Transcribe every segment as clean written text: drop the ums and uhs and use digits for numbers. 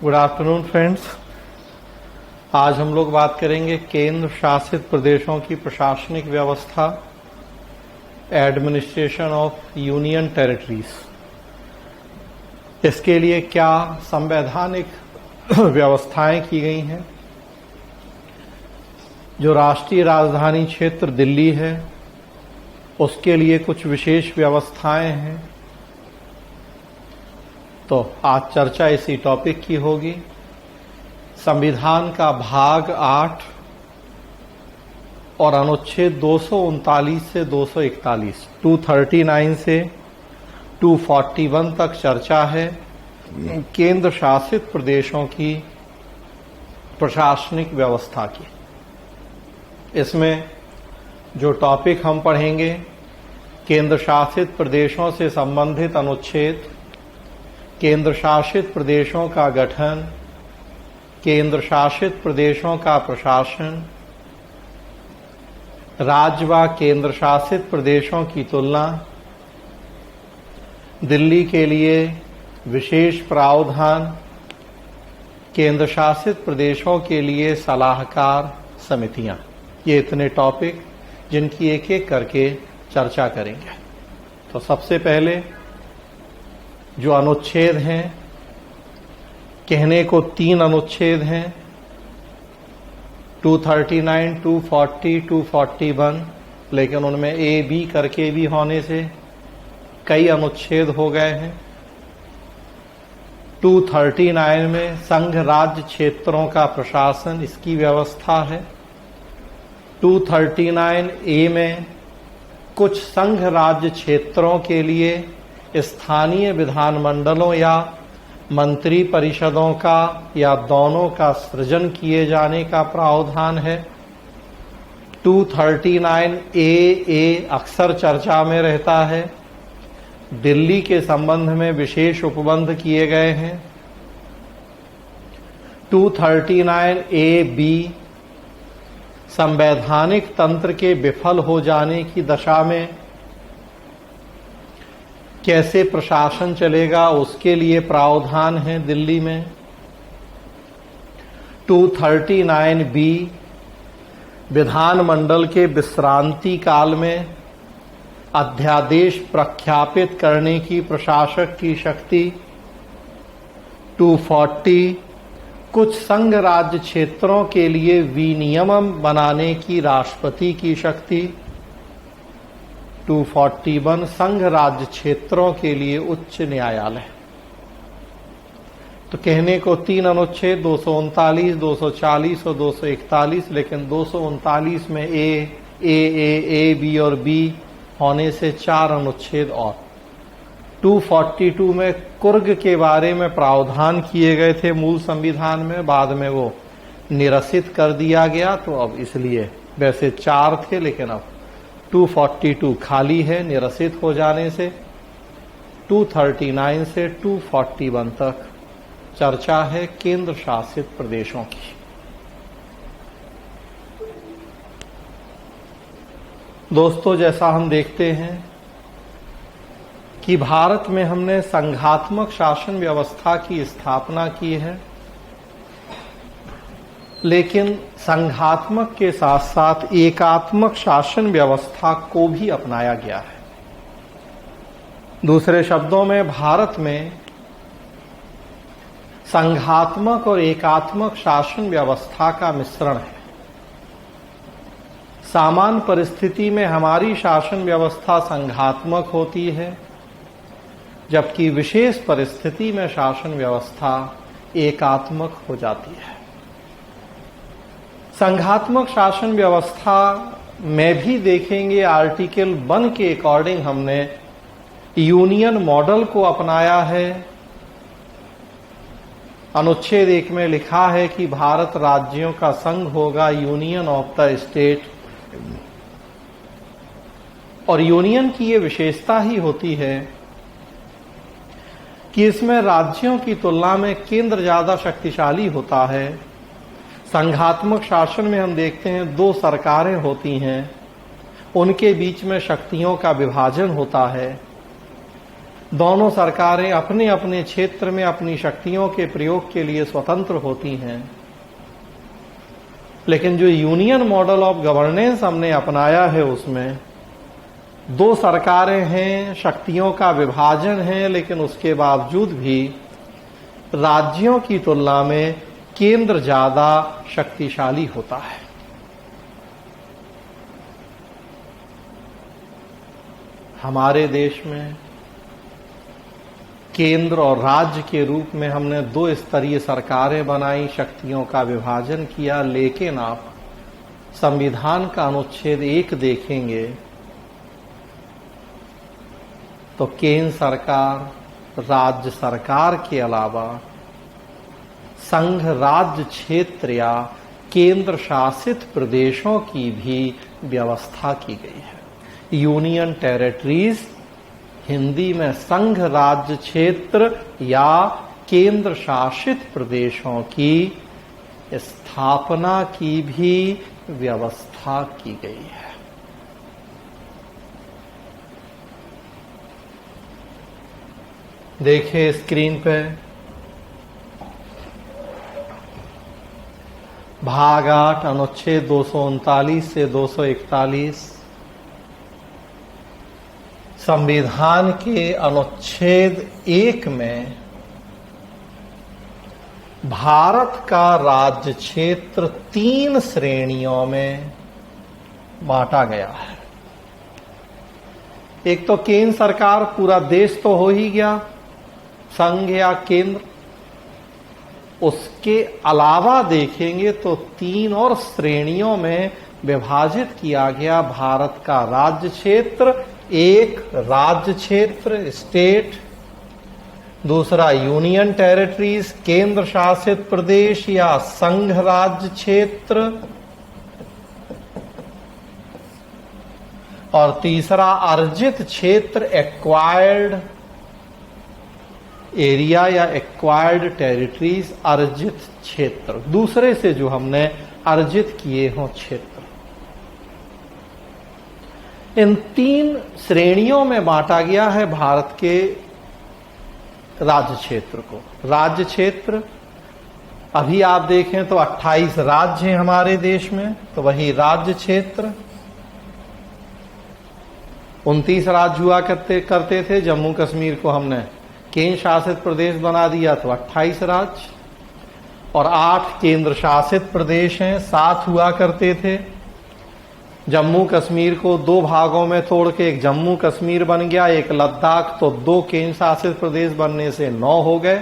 Good afternoon friends. आज हम लोग बात करेंगे केंद्र शासित प्रदेशों की प्रशासनिक व्यवस्था, एडमिनिस्ट्रेशन ऑफ यूनियन टेरिटरीज। इसके लिए क्या संवैधानिक व्यवस्थाएं की गई हैं। जो राष्ट्रीय राजधानी क्षेत्र दिल्ली है उसके लिए कुछ विशेष व्यवस्थाएं हैं। तो आज चर्चा इसी टॉपिक की होगी। संविधान का भाग 8 और अनुच्छेद 239 से 241, 239 से 241 तक चर्चा है केंद्र शासित प्रदेशों की प्रशासनिक व्यवस्था की। इसमें जो टॉपिक हम पढ़ेंगे, केंद्र शासित प्रदेशों से संबंधित अनुच्छेद, केंद्र शासित प्रदेशों का गठन, केंद्र शासित प्रदेशों का प्रशासन, राज्य व केंद्र शासित प्रदेशों की तुलना, दिल्ली के लिए विशेष प्रावधान, केंद्र शासित प्रदेशों के लिए सलाहकार समितियां। ये इतने टॉपिक जिनकी एक एक करके चर्चा करेंगे। तो सबसे पहले जो अनुच्छेद हैं, कहने को 3 अनुच्छेद हैं, 239, 240, 241, लेकिन उनमें ए बी करके भी होने से कई अनुच्छेद हो गए हैं। 239 में संघ राज्य क्षेत्रों का प्रशासन, इसकी व्यवस्था है। 239 ए में कुछ संघ राज्य क्षेत्रों के लिए स्थानीय विधानमंडलों या मंत्री परिषदों का या दोनों का सृजन किए जाने का प्रावधान है। 239 ए अक्सर चर्चा में रहता है। दिल्ली के संबंध में विशेष उपबंध किए गए हैं। 239 ए बी संवैधानिक तंत्र के विफल हो जाने की दशा में कैसे प्रशासन चलेगा उसके लिए प्रावधान है दिल्ली में। 239 बी विधानमंडल के विश्रांति काल में अध्यादेश प्रख्यापित करने की प्रशासक की शक्ति। 240 कुछ संघ राज्य क्षेत्रों के लिए विनियम बनाने की राष्ट्रपति की शक्ति। 241 संघ राज्य क्षेत्रों के लिए उच्च न्यायालय। तो कहने को 3 अनुच्छेद, 239, 240 और 241, लेकिन 239 में ए बी और बी होने से 4 अनुच्छेद और। 242 में कुर्ग के बारे में प्रावधान किए गए थे मूल संविधान में, बाद में वो निरसित कर दिया गया। तो अब इसलिए वैसे 4 थे, लेकिन अब 242 खाली है निरसित हो जाने से। 239 से 241 तक चर्चा है केंद्र शासित प्रदेशों की। दोस्तों, जैसा हम देखते हैं कि भारत में हमने संघात्मक शासन व्यवस्था की स्थापना की है, लेकिन संघात्मक के साथ साथ एकात्मक शासन व्यवस्था को भी अपनाया गया है। दूसरे शब्दों में भारत में संघात्मक और एकात्मक शासन व्यवस्था का मिश्रण है। सामान्य परिस्थिति में हमारी शासन व्यवस्था संघात्मक होती है, जबकि विशेष परिस्थिति में शासन व्यवस्था एकात्मक हो जाती है। संघात्मक शासन व्यवस्था में भी देखेंगे आर्टिकल 1 के अकॉर्डिंग हमने यूनियन मॉडल को अपनाया है। अनुच्छेद 1 में लिखा है कि भारत राज्यों का संघ होगा, यूनियन ऑफ द स्टेट। और यूनियन की ये विशेषता ही होती है कि इसमें राज्यों की तुलना में केंद्र ज्यादा शक्तिशाली होता है। संघात्मक शासन में हम देखते हैं 2 सरकारें होती हैं, उनके बीच में शक्तियों का विभाजन होता है। दोनों सरकारें अपने अपने क्षेत्र में अपनी शक्तियों के प्रयोग के लिए स्वतंत्र होती हैं, लेकिन जो यूनियन मॉडल ऑफ गवर्नेंस हमने अपनाया है उसमें दो सरकारें हैं, शक्तियों का विभाजन है, लेकिन उसके बावजूद भी राज्यों की तुलना में केंद्र ज्यादा शक्तिशाली होता है। हमारे देश में केंद्र और राज्य के रूप में हमने दो स्तरीय सरकारें बनाई, शक्तियों का विभाजन किया, लेकिन आप संविधान का अनुच्छेद 1 देखेंगे तो केंद्र सरकार, राज्य सरकार के अलावा संघ राज्य क्षेत्र या केंद्र शासित प्रदेशों की भी व्यवस्था की गई है। यूनियन टेरिटरीज हिंदी में संघ राज्य क्षेत्र या केंद्र शासित प्रदेशों की स्थापना की भी व्यवस्था की गई है। देखिए स्क्रीन पे भाग 8 अनुच्छेद 239 से 241 संविधान के अनुच्छेद 1 में भारत का राज्य क्षेत्र 3 श्रेणियों में बांटा गया है। एक तो केंद्र सरकार, पूरा देश तो हो ही गया, संघ या केंद्र। उसके अलावा देखेंगे तो 3 और श्रेणियों में विभाजित किया गया भारत का राज्य क्षेत्र। एक राज्य क्षेत्र स्टेट, दूसरा यूनियन टेरिटरीज केंद्र शासित प्रदेश या संघ राज्य क्षेत्र, और तीसरा अर्जित क्षेत्र एक्वायर्ड एरिया या एक्वायर्ड टेरिटरीज, अर्जित क्षेत्र, दूसरे से जो हमने अर्जित किए हों क्षेत्र। इन 3 श्रेणियों में बांटा गया है भारत के राज्य क्षेत्र को। राज्य क्षेत्र अभी आप देखें तो 28 राज्य हैं हमारे देश में, तो वही राज्य क्षेत्र। 29 राज्य हुआ करते थे। जम्मू कश्मीर को हमने केंद्र शासित प्रदेश बना दिया तो 28 राज्य, और 8 केंद्र शासित प्रदेश हैं, 7 हुआ करते थे। जम्मू कश्मीर को 2 भागों में तोड़ के एक जम्मू कश्मीर बन गया, एक लद्दाख, तो 2 केंद्र शासित प्रदेश बनने से 9 हो गए।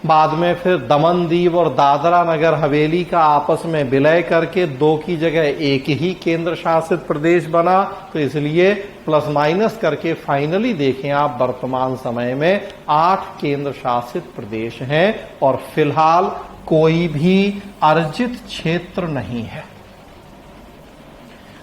बाद में फिर दमन दीव और दादरा नगर हवेली का आपस में विलय करके 2 की जगह 1 ही केंद्र शासित प्रदेश बना, तो इसलिए प्लस माइनस करके फाइनली देखें आप वर्तमान समय में 8 केंद्र शासित प्रदेश हैं, और फिलहाल कोई भी अर्जित क्षेत्र नहीं है।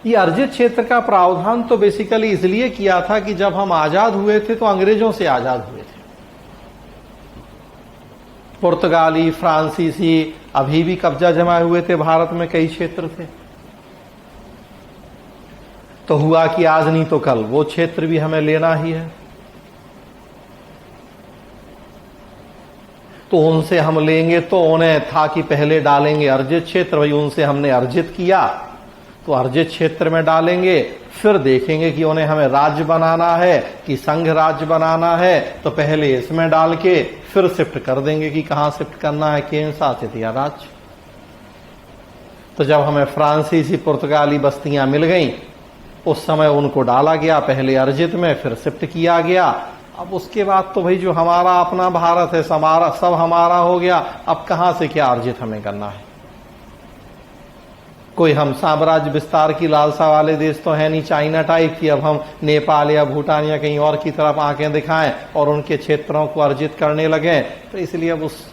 ये अर्जित क्षेत्र का प्रावधान तो बेसिकली इसलिए किया था कि जब हम आजाद हुए थे तो अंग्रेजों से आजाद हुए थे। पुर्तगाली, फ्रांसीसी अभी भी कब्जा जमाए हुए थे भारत में, कई क्षेत्र थे। तो हुआ कि आज नहीं तो कल वो क्षेत्र भी हमें लेना ही है, तो उनसे हम लेंगे तो उन्हें था कि पहले डालेंगे अर्जित क्षेत्र, वही उनसे हमने अर्जित किया तो अर्जित क्षेत्र में डालेंगे, फिर देखेंगे कि उन्हें हमें राज्य बनाना है कि संघ राज्य बनाना है, तो पहले इसमें डाल के फिर शिफ्ट कर देंगे कि कहां शिफ्ट करना है, केंद्र शासित या राज्य। तो जब हमें फ्रांसीसी पुर्तगाली बस्तियां मिल गईं, उस समय उनको डाला गया पहले अर्जित में, फिर शिफ्ट किया गया। अब उसके बाद तो भाई जो हमारा अपना भारत है, सब हमारा हो गया, अब कहां से क्या अर्जित हमें करना है। कोई हम साम्राज्य विस्तार की लालसा वाले देश तो है नहीं, चाइना टाइप की अब हम नेपाल या भूटान या कहीं और की तरफ आंखें दिखाएं और उनके क्षेत्रों को अर्जित करने लगे, तो इसलिए अब उस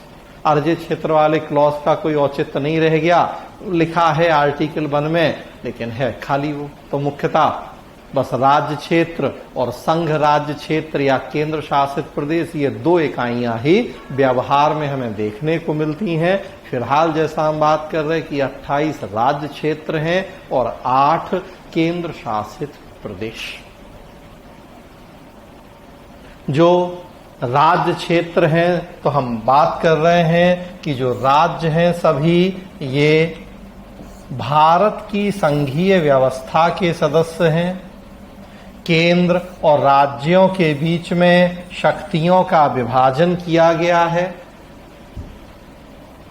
अर्जित क्षेत्र वाले क्लॉज का कोई औचित्य नहीं रह गया। लिखा है आर्टिकल 1 में, लेकिन है खाली वो। तो मुख्यतः बस राज्य क्षेत्र और संघ राज्य क्षेत्र या केंद्र शासित प्रदेश, ये 2 इकाइयां ही व्यवहार में हमें देखने को मिलती हैं। फिलहाल जैसा हम बात कर रहे हैं कि 28 राज्य क्षेत्र हैं और 8 केंद्र शासित प्रदेश। जो राज्य क्षेत्र हैं, तो हम बात कर रहे हैं कि जो राज्य हैं सभी ये भारत की संघीय व्यवस्था के सदस्य हैं। केंद्र और राज्यों के बीच में शक्तियों का विभाजन किया गया है।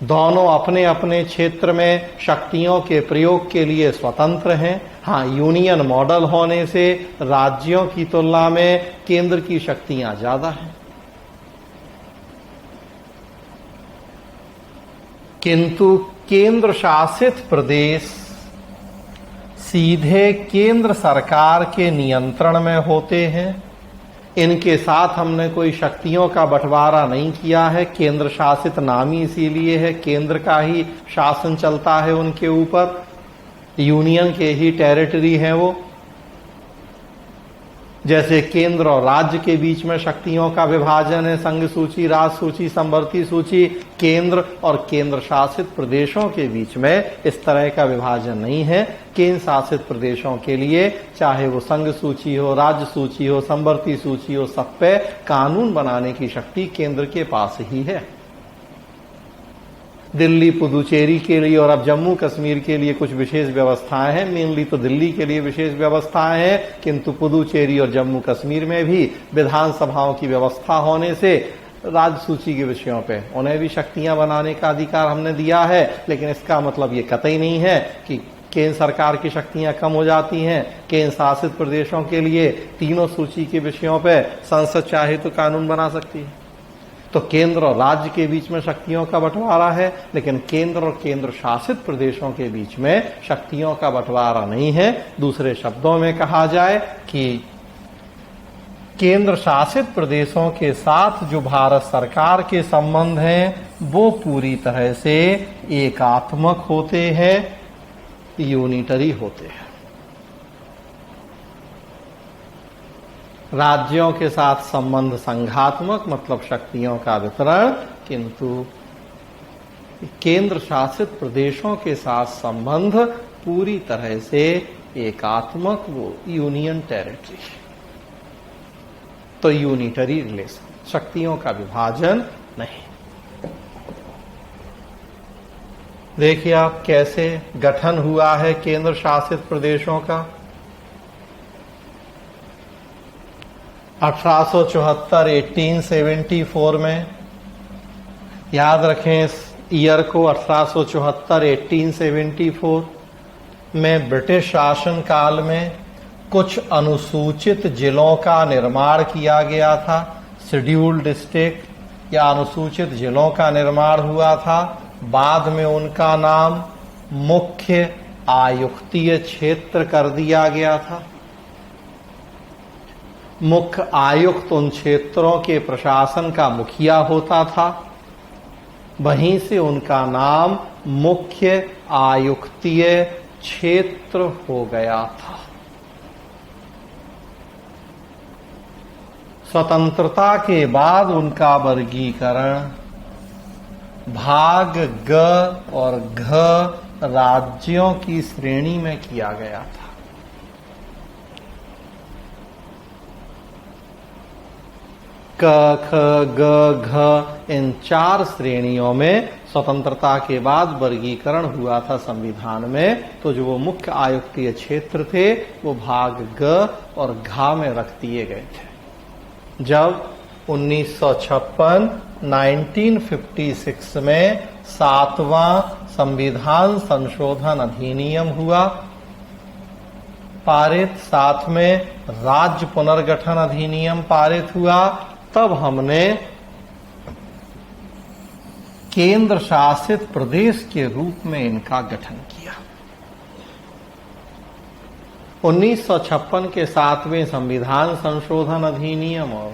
दोनों अपने अपने क्षेत्र में शक्तियों के प्रयोग के लिए स्वतंत्र हैं। हाँ, यूनियन मॉडल होने से राज्यों की तुलना में केंद्र की शक्तियां ज्यादा हैं। किंतु केंद्र शासित प्रदेश सीधे केंद्र सरकार के नियंत्रण में होते हैं। इनके साथ हमने कोई शक्तियों का बंटवारा नहीं किया है। केंद्र शासित नाम ही इसीलिए है, केंद्र का ही शासन चलता है उनके ऊपर, यूनियन के ही टेरिटरी है वो। जैसे केंद्र और राज्य के बीच में शक्तियों का विभाजन है, संघ सूची, राज सूची, संवर्ती सूची। केंद्र और केंद्र शासित प्रदेशों के बीच में इस तरह का विभाजन नहीं है। केंद्र शासित प्रदेशों के लिए चाहे वो संघ सूची हो, राज्य सूची हो, संवर्ती सूची हो, सब पे कानून बनाने की शक्ति केंद्र के पास ही है। दिल्ली, पुदुचेरी के लिए और अब जम्मू कश्मीर के लिए कुछ विशेष व्यवस्थाएं हैं। मेनली तो दिल्ली के लिए विशेष व्यवस्थाएं हैं, किंतु पुदुचेरी और जम्मू कश्मीर में भी विधानसभाओं की व्यवस्था होने से राज्य सूची के विषयों पे उन्हें भी शक्तियां बनाने का अधिकार हमने दिया है। लेकिन इसका मतलब ये कतई नहीं है कि केंद्र सरकार की शक्तियां कम हो जाती हैं। केंद्र शासित प्रदेशों के लिए तीनों सूची के विषयों पे संसद चाहे तो कानून बना सकती है। तो केंद्र और राज्य के बीच में शक्तियों का बंटवारा है, लेकिन केंद्र और केंद्र शासित प्रदेशों के बीच में शक्तियों का बंटवारा नहीं है। दूसरे शब्दों में कहा जाए कि केंद्र शासित प्रदेशों के साथ जो भारत सरकार के संबंध हैं वो पूरी तरह से एकात्मक होते हैं, यूनिटरी होते हैं। राज्यों के साथ संबंध संघात्मक, मतलब शक्तियों का वितरण, किंतु केंद्र शासित प्रदेशों के साथ संबंध पूरी तरह से एकात्मक, वो यूनियन टेरिटरी। तो यूनिटरी रिलेशन, शक्तियों का विभाजन नहीं। देखिए आप कैसे गठन हुआ है केंद्र शासित प्रदेशों का। 1874 1874 में, याद रखें इस ईयर को, 1874 1874 में ब्रिटिश शासन काल में कुछ अनुसूचित जिलों का निर्माण किया गया था। शेड्यूल्ड डिस्ट्रिक्ट या अनुसूचित जिलों का निर्माण हुआ था। बाद में उनका नाम मुख्य आयुक्तीय क्षेत्र कर दिया गया था। मुख्य आयुक्त उन क्षेत्रों के प्रशासन का मुखिया होता था। वहीं से उनका नाम मुख्य आयुक्तीय क्षेत्र हो गया था। स्वतंत्रता के बाद उनका वर्गीकरण भाग ग और घ राज्यों की श्रेणी में किया गया था। क, ख, ग, घ इन 4 श्रेणियों में स्वतंत्रता के बाद वर्गीकरण हुआ था संविधान में। तो जो वो मुख्य आयुक्तीय क्षेत्र थे वो भाग ग और घ में रख दिए गए थे। जब 1956 1956 में 7वां संविधान संशोधन अधिनियम हुआ पारित, साथ में राज्य पुनर्गठन अधिनियम पारित हुआ, तब हमने केंद्र शासित प्रदेश के रूप में इनका गठन किया। 1956 के 7वें संविधान संशोधन अधिनियम और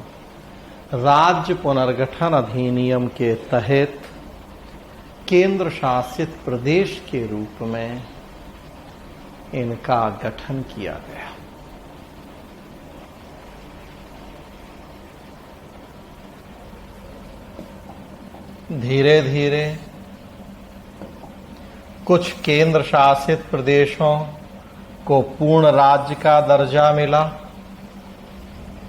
राज्य पुनर्गठन अधिनियम के तहत केंद्र शासित प्रदेश के रूप में इनका गठन किया गया। धीरे धीरे कुछ केंद्र शासित प्रदेशों को पूर्ण राज्य का दर्जा मिला।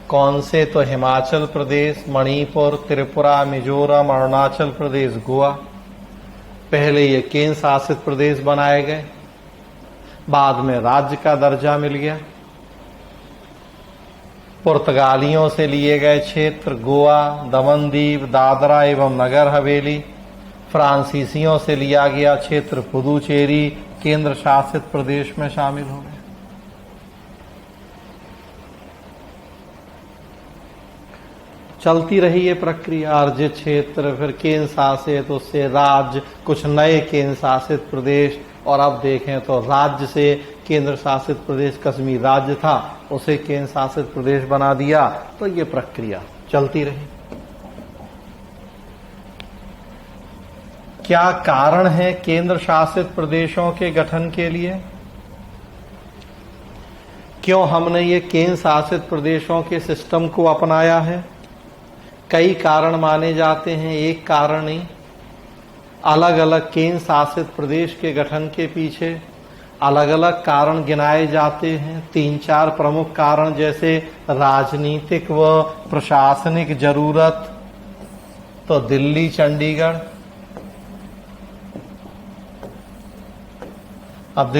कौन से? तो हिमाचल प्रदेश, मणिपुर, त्रिपुरा, मिजोरम, अरुणाचल प्रदेश, गोवा। पहले ये केंद्र शासित प्रदेश बनाए गए, बाद में राज्य का दर्जा मिल गया। पुर्तगालियों से लिए गए क्षेत्र गोवा, दमन दीव, दादरा एवं नगर हवेली। फ्रांसीसियों से लिया गया क्षेत्र पुदुचेरी केंद्र शासित प्रदेश में शामिल हो गए। चलती रही ये प्रक्रिया, अर्जित क्षेत्र, फिर केंद्र शासित, उससे राज्य, कुछ नए केंद्र शासित प्रदेश, और अब देखें तो राज्य से केंद्र शासित प्रदेश, कश्मीर राज्य था उसे केंद्र शासित प्रदेश बना दिया। तो ये प्रक्रिया चलती रही। क्या कारण है केंद्र शासित प्रदेशों के गठन के लिए? क्यों हमने ये केंद्र शासित प्रदेशों के सिस्टम को अपनाया है? कई कारण माने जाते हैं, एक कारण नहीं। अलग अलग केंद्र शासित प्रदेश के गठन के पीछे अलग अलग कारण गिनाए जाते हैं। 3-4 प्रमुख कारण, जैसे राजनीतिक व प्रशासनिक जरूरत, तो दिल्ली, चंडीगढ़। अब